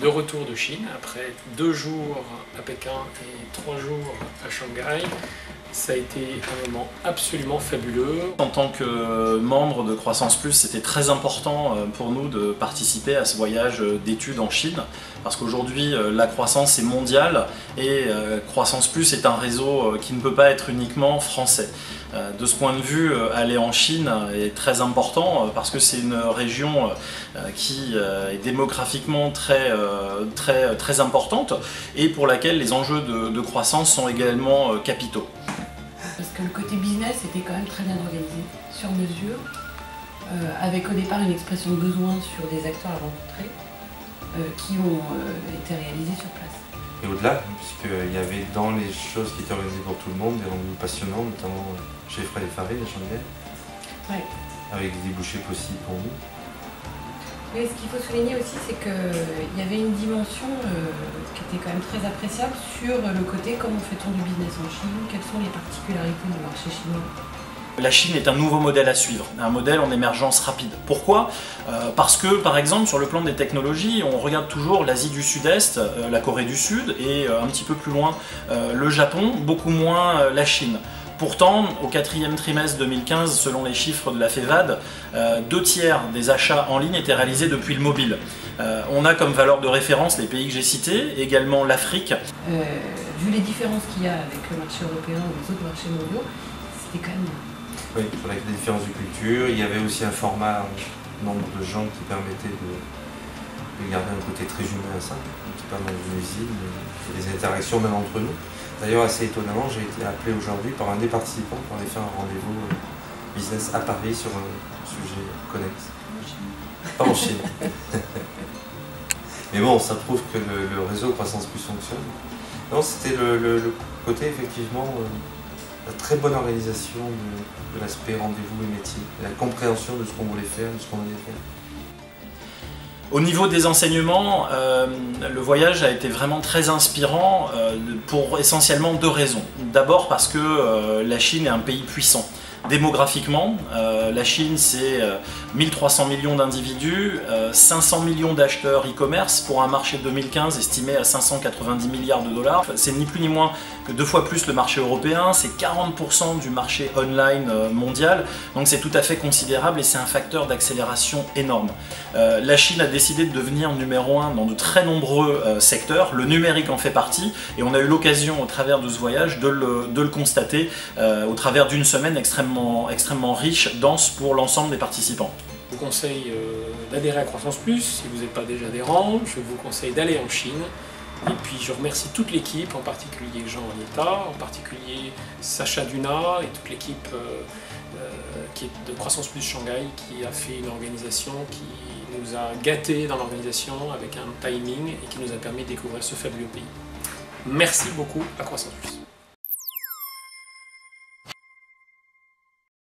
de retour de Chine, après 2 jours à Pékin et 3 jours à Shanghai. Ça a été un moment absolument fabuleux. En tant que membre de Croissance Plus, c'était très important pour nous de participer à ce voyage d'études en Chine, parce qu'aujourd'hui la croissance est mondiale et Croissance Plus est un réseau qui ne peut pas être uniquement français. De ce point de vue, aller en Chine est très important parce que c'est une région qui est démographiquement très importante et pour laquelle les enjeux de croissance sont également capitaux. Parce que le côté business était quand même très bien organisé, sur mesure, avec au départ une expression de besoin sur des acteurs à rencontrer qui ont été réalisés sur place. Et au-delà, puisqu'il y avait dans les choses qui étaient organisées pour tout le monde des rendez-vous passionnants, notamment chez Fred et Farid à Shanghai, Ouais. avec des débouchés possibles pour nous. Oui, ce qu'il faut souligner aussi, c'est qu'il y avait une dimension qui était quand même très appréciable sur le côté comment fait-on du business en Chine, quelles sont les particularités du marché chinois. La Chine est un nouveau modèle à suivre, un modèle en émergence rapide. Pourquoi ? Parce que, par exemple, sur le plan des technologies, on regarde toujours l'Asie du Sud-Est, la Corée du Sud et un petit peu plus loin le Japon, beaucoup moins la Chine. Pourtant, au 4e trimestre 2015, selon les chiffres de la FEVAD, 2/3 des achats en ligne étaient réalisés depuis le mobile. On a comme valeur de référence les pays que j'ai cités, également l'Afrique. Vu les différences qu'il y a avec le marché européen ou les autres marchés mondiaux, c'était quand même... Oui, avec les différences de culture, il y avait aussi un format, un nombre de gens qui permettait de garder un côté très humain à ça. On n'était pas dans une usine, mais des interactions même entre nous. D'ailleurs, assez étonnamment, j'ai été appelé aujourd'hui par un des participants pour aller faire un rendez-vous business à Paris sur un sujet connexe. Pas en Chine. Mais bon, ça prouve que le réseau Croissance Plus fonctionne. Non, c'était le côté effectivement, la très bonne organisation de l'aspect rendez-vous et métier, la compréhension de ce qu'on voulait faire, de ce qu'on voulait faire. Au niveau des enseignements, le voyage a été vraiment très inspirant pour essentiellement 2 raisons. D'abord parce que la Chine est un pays puissant. Démographiquement, la Chine c'est 1300 millions d'individus, 500 millions d'acheteurs e-commerce pour un marché 2015 estimé à 590 milliards de dollars. C'est ni plus ni moins que 2 fois plus le marché européen, c'est 40% du marché online mondial, donc c'est tout à fait considérable et c'est un facteur d'accélération énorme. La Chine a décidé de devenir numéro 1 dans de très nombreux secteurs, le numérique en fait partie et on a eu l'occasion au travers de ce voyage de le constater au travers d'une semaine extrêmement riche, dense pour l'ensemble des participants. Je vous conseille d'adhérer à Croissance Plus, si vous n'êtes pas déjà adhérent. Je vous conseille d'aller en Chine. Et puis je remercie toute l'équipe, en particulier Jean Agnetta, en particulier Sacha Duna et toute l'équipe qui est de Croissance Plus Shanghai qui a fait une organisation qui nous a gâtés dans l'organisation avec un timing et qui nous a permis de découvrir ce fabuleux pays. Merci beaucoup à Croissance Plus.